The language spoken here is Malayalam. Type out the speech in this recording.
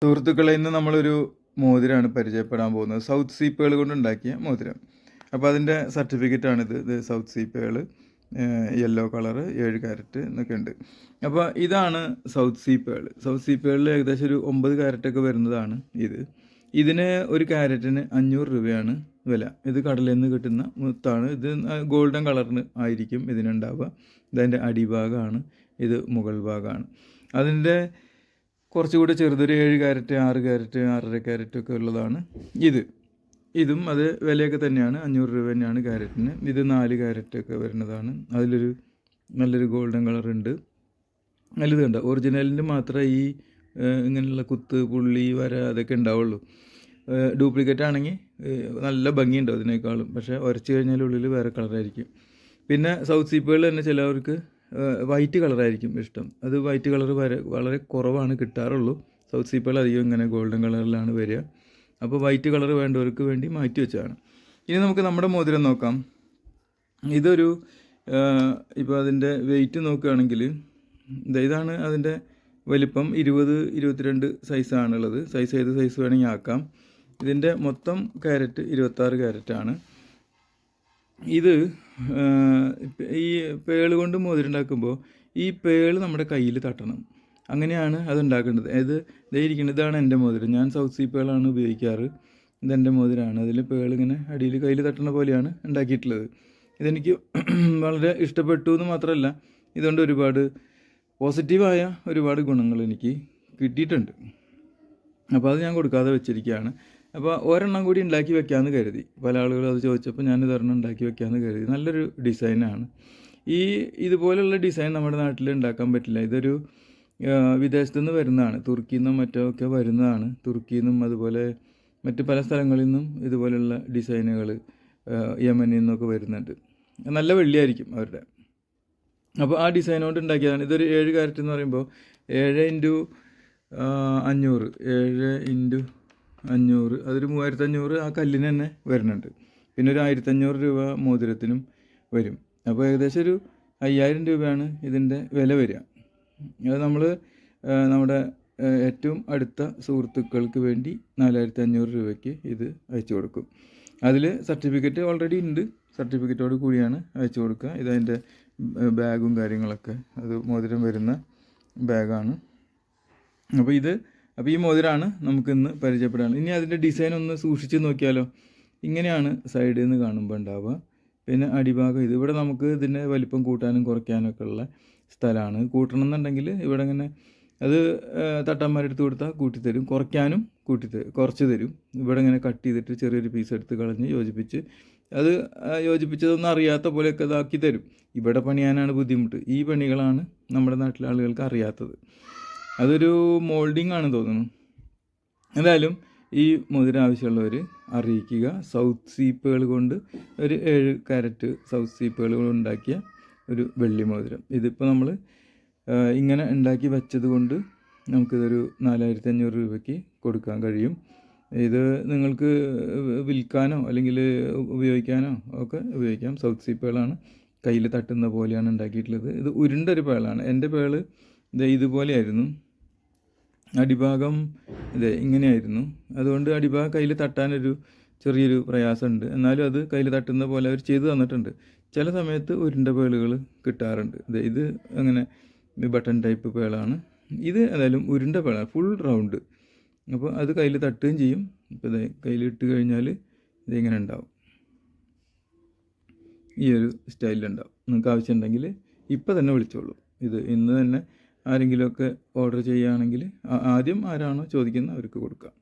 സുഹൃത്തുക്കളെ, ഇന്ന് നമ്മളൊരു മോതിരമാണ് പരിചയപ്പെടാൻ പോകുന്നത്. സൗത്ത് സീ പേൾ കൊണ്ടുണ്ടാക്കിയ മോതിരം. അപ്പോൾ അതിൻ്റെ സർട്ടിഫിക്കറ്റാണിത്. ഇത് south sea pearl, yellow colour, 7 carat എന്നൊക്കെ ഉണ്ട്. അപ്പോൾ ഇതാണ് south sea pearl. South sea പേളിൽ ഏകദേശം ഒരു 9 കാരറ്റൊക്കെ വരുന്നതാണ് ഇത്. ഇതിന് ഒരു കാരറ്റിന് 500 രൂപയാണ് വില. ഇത് കടലിൽ നിന്ന് കിട്ടുന്ന മുത്താണ്. ഇത് ഗോൾഡൻ കളറിന് ആയിരിക്കും ഇതിനുണ്ടാവുക. ഇതതിൻ്റെ അടിഭാഗമാണ്, ഇത് മുകൾ ഭാഗമാണ്. അതിൻ്റെ കുറച്ചുകൂടി ചെറുതൊരു 7 കാരറ്റ്, 6 കാരറ്റ്, 6.5 കാരറ്റ് ഒക്കെ ഉള്ളതാണ് ഇതും അത് വിലയൊക്കെ തന്നെയാണ്. 500 രൂപ തന്നെയാണ് കാരറ്റിന്. ഇത് 4 കാരറ്റൊക്കെ വരുന്നതാണ്. അതിലൊരു നല്ലൊരു ഗോൾഡൻ കളറുണ്ട്. നല്ലതുണ്ട്. ഒറിജിനലിൻ്റെ മാത്രമേ ഈ ഇങ്ങനെയുള്ള കുത്ത്, പുള്ളി, വര അതൊക്കെ ഉണ്ടാവുള്ളൂ. ഡ്യൂപ്ലിക്കേറ്റ് ആണെങ്കിൽ നല്ല ഭംഗിയുണ്ടാവും അതിനേക്കാളും. പക്ഷേ ഉരച്ച് കഴിഞ്ഞാൽ ഉള്ളിൽ വേറെ കളറായിരിക്കും. പിന്നെ സൗത്ത് സീ പേൾ തന്നെ ചിലവർക്ക് വൈറ്റ് കളറായിരിക്കും ഇഷ്ടം. അത് വൈറ്റ് കളർ വളരെ കുറവാണ് കിട്ടാറുള്ളൂ. സൗത്ത് സീ പേൾ അധികം ഇങ്ങനെ ഗോൾഡൻ കളറിലാണ് വരിക. അപ്പോൾ വൈറ്റ് കളർ വേണ്ടവർക്ക് വേണ്ടി മാറ്റി വെച്ചതാണ്. ഇനി നമുക്ക് നമ്മുടെ മോതിരം നോക്കാം. ഇതൊരു ഇപ്പോൾ അതിൻ്റെ വെയിറ്റ് നോക്കുകയാണെങ്കിൽ ഇതാണ് അതിൻ്റെ വലിപ്പം. 20-22 സൈസാണുള്ളത്. ഏത് സൈസ് വേണമെങ്കിൽ ആക്കാം. ഇതിൻ്റെ മൊത്തം കാരറ്റ് 26 കാരറ്റാണ്. ഇത് ഈ പേൾ കൊണ്ട് മോതിരം ഉണ്ടാക്കുമ്പോൾ ഈ പേൾ നമ്മുടെ കയ്യിൽ തട്ടണം. അങ്ങനെയാണ് അത് ഉണ്ടാക്കേണ്ടത്. ഇതാണ് എൻ്റെ മോതിരം. ഞാൻ സൗത്ത് സീ പേളാണ് ഉപയോഗിക്കാറ്. ഇതെൻ്റെ മോതിരമാണ്. അതിൽ പേൾ ഇങ്ങനെ അടിയിൽ കയ്യിൽ തട്ടുന്ന പോലെയാണ് ഉണ്ടാക്കിയിട്ടുള്ളത്. ഇതെനിക്ക് വളരെ ഇഷ്ടപ്പെട്ടു എന്ന് മാത്രമല്ല, ഇതുകൊണ്ട് ഒരുപാട് പോസിറ്റീവായ ഒരുപാട് ഗുണങ്ങൾ എനിക്ക് കിട്ടിയിട്ടുണ്ട്. അപ്പോൾ അത് ഞാൻ കൊടുക്കാതെ വെച്ചിരിക്കുകയാണ്. അപ്പോൾ ഒരെണ്ണം കൂടി ഉണ്ടാക്കി വെക്കാമെന്ന് കരുതി. പല ആളുകളും അത് ചോദിച്ചപ്പോൾ ഞാനിത് ഒരെണ്ണം ഉണ്ടാക്കി വെക്കാമെന്ന് കരുതി. നല്ലൊരു ഡിസൈനാണ്. ഇതുപോലുള്ള ഡിസൈൻ നമ്മുടെ നാട്ടിൽ ഉണ്ടാക്കാൻ പറ്റില്ല. ഇതൊരു വിദേശത്തു നിന്ന് വരുന്നതാണ്. തുർക്കിയിൽ നിന്നും മറ്റൊക്കെ വരുന്നതാണ്. തുർക്കിയിൽ നിന്നും അതുപോലെ മറ്റ് പല സ്ഥലങ്ങളിൽ നിന്നും ഇതുപോലുള്ള ഡിസൈനുകൾ യമനിൽ നിന്നൊക്കെ വരുന്നുണ്ട്. നല്ല വെള്ളിയായിരിക്കും അവരുടെ. അപ്പോൾ ആ ഡിസൈൻ കൊണ്ട് ഉണ്ടാക്കിയതാണ്. ഇതൊരു 7 കാരറ്റ് എന്ന് പറയുമ്പോൾ 7 × 500, 7 × 500, അതൊരു 3500 ആ കല്ലിന് തന്നെ വരുന്നുണ്ട്. പിന്നെ ഒരു 1500 രൂപ മോതിരത്തിനും വരും. അപ്പോൾ ഏകദേശം ഒരു 5000 രൂപയാണ് ഇതിൻ്റെ വില വരിക. അത് നമ്മൾ നമ്മുടെ ഏറ്റവും അടുത്ത സുഹൃത്തുക്കൾക്ക് വേണ്ടി 4500 രൂപയ്ക്ക് ഇത് അയച്ചു കൊടുക്കും. അതിൽ സർട്ടിഫിക്കറ്റ് ഓൾറെഡി ഉണ്ട്. സർട്ടിഫിക്കറ്റോട് കൂടിയാണ് അയച്ചു കൊടുക്കുക. ഇതതിൻ്റെ ബാഗും കാര്യങ്ങളൊക്കെ, അത് മോതിരം വരുന്ന ബാഗാണ്. അപ്പോൾ ഈ മോതിരമാണ് നമുക്കിന്ന് പരിചയപ്പെടാൻ. ഇനി അതിൻ്റെ ഡിസൈൻ ഒന്ന് സൂക്ഷിച്ച് നോക്കിയാലോ. ഇങ്ങനെയാണ് സൈഡിൽ നിന്ന് കാണുമ്പോൾ ഉണ്ടാവുക. പിന്നെ അടിഭാഗം ഇവിടെ നമുക്ക് ഇതിൻ്റെ വലിപ്പം കൂട്ടാനും കുറയ്ക്കാനൊക്കെ ഉള്ള സ്ഥലമാണ്. കൂട്ടണം എന്നുണ്ടെങ്കിൽ ഇവിടെ ഇങ്ങനെ അത് തട്ടാന്മാരെടുത്ത് കൊടുത്താൽ കൂട്ടിത്തരും. കുറയ്ക്കാനും കുറച്ച് തരും. ഇവിടെ ഇങ്ങനെ കട്ട് ചെയ്തിട്ട് ചെറിയൊരു പീസ് എടുത്ത് കളഞ്ഞ് യോജിപ്പിച്ച്, അത് യോജിപ്പിച്ചതൊന്നും അറിയാത്ത പോലെയൊക്കെ ഇതാക്കി തരും. ഇവിടെ പണിയാനാണ് ബുദ്ധിമുട്ട്. ഈ പണികളാണ് നമ്മുടെ നാട്ടിലെ ആളുകൾക്ക് അറിയാത്തത്. അതൊരു മോൾഡിംഗ് ആണെന്ന് തോന്നുന്നു. എന്തായാലും ഈ മോതിരം ആവശ്യമുള്ളവർ അറിയിക്കുക. സൗത്ത് സീ പേൾ കൊണ്ട് ഒരു 7 കാരറ്റ് സൗത്ത് സീ പേൾ കൊണ്ട് ഉണ്ടാക്കിയ ഒരു വെള്ളി മോതിരം. ഇതിപ്പോൾ നമ്മൾ ഇങ്ങനെ ഉണ്ടാക്കി വെച്ചത് കൊണ്ട് നമുക്കിതൊരു 4500 രൂപയ്ക്ക് കൊടുക്കാൻ കഴിയും. ഇത് നിങ്ങൾക്ക് വിൽക്കാനോ അല്ലെങ്കിൽ ഉപയോഗിക്കാനോ ഒക്കെ ഉപയോഗിക്കാം. സൗത്ത് സീ പേളാണ്. കയ്യിൽ തട്ടുന്ന പോലെയാണ് ഉണ്ടാക്കിയിട്ടുള്ളത്. ഇത് ഉരുണ്ടൊരു പേളാണ്. എൻ്റെ പേള് ഇതുപോലെയായിരുന്നു. അടിഭാഗം ഇങ്ങനെയായിരുന്നു. അതുകൊണ്ട് അടിഭാഗം കയ്യിൽ തട്ടാനൊരു ചെറിയൊരു പ്രയാസമുണ്ട്. എന്നാലും അത് കയ്യിൽ തട്ടുന്ന പോലെ അവർ ചെയ്തു തന്നിട്ടുണ്ട്. ചില സമയത്ത് ഉരുണ്ട പേളുകൾ കിട്ടാറുണ്ട്. ഇത് അങ്ങനെ ബട്ടൺ ടൈപ്പ് പേളാണ്. ഇത് ഏതായാലും ഉരുണ്ട പേളാണ്, ഫുൾ റൗണ്ട്. അപ്പോൾ അത് കയ്യിൽ തട്ടുകയും ചെയ്യും. ഇപ്പോൾ കയ്യിലിട്ട് കഴിഞ്ഞാൽ ഇതിങ്ങനെ ഉണ്ടാവും. ഈ ഒരു സ്റ്റൈലിലുണ്ടാവും. നിങ്ങൾക്ക് ആവശ്യമുണ്ടെങ്കിൽ ഇപ്പോൾ തന്നെ വിളിച്ചോളൂ. ഇത് ഇന്ന് തന്നെ ആരെങ്കിലുമൊക്കെ ഓർഡർ ചെയ്യുകയാണെങ്കിൽ ആദ്യം ആരാണോ ചോദിക്കുന്നത് അവർക്ക് കൊടുക്കാം.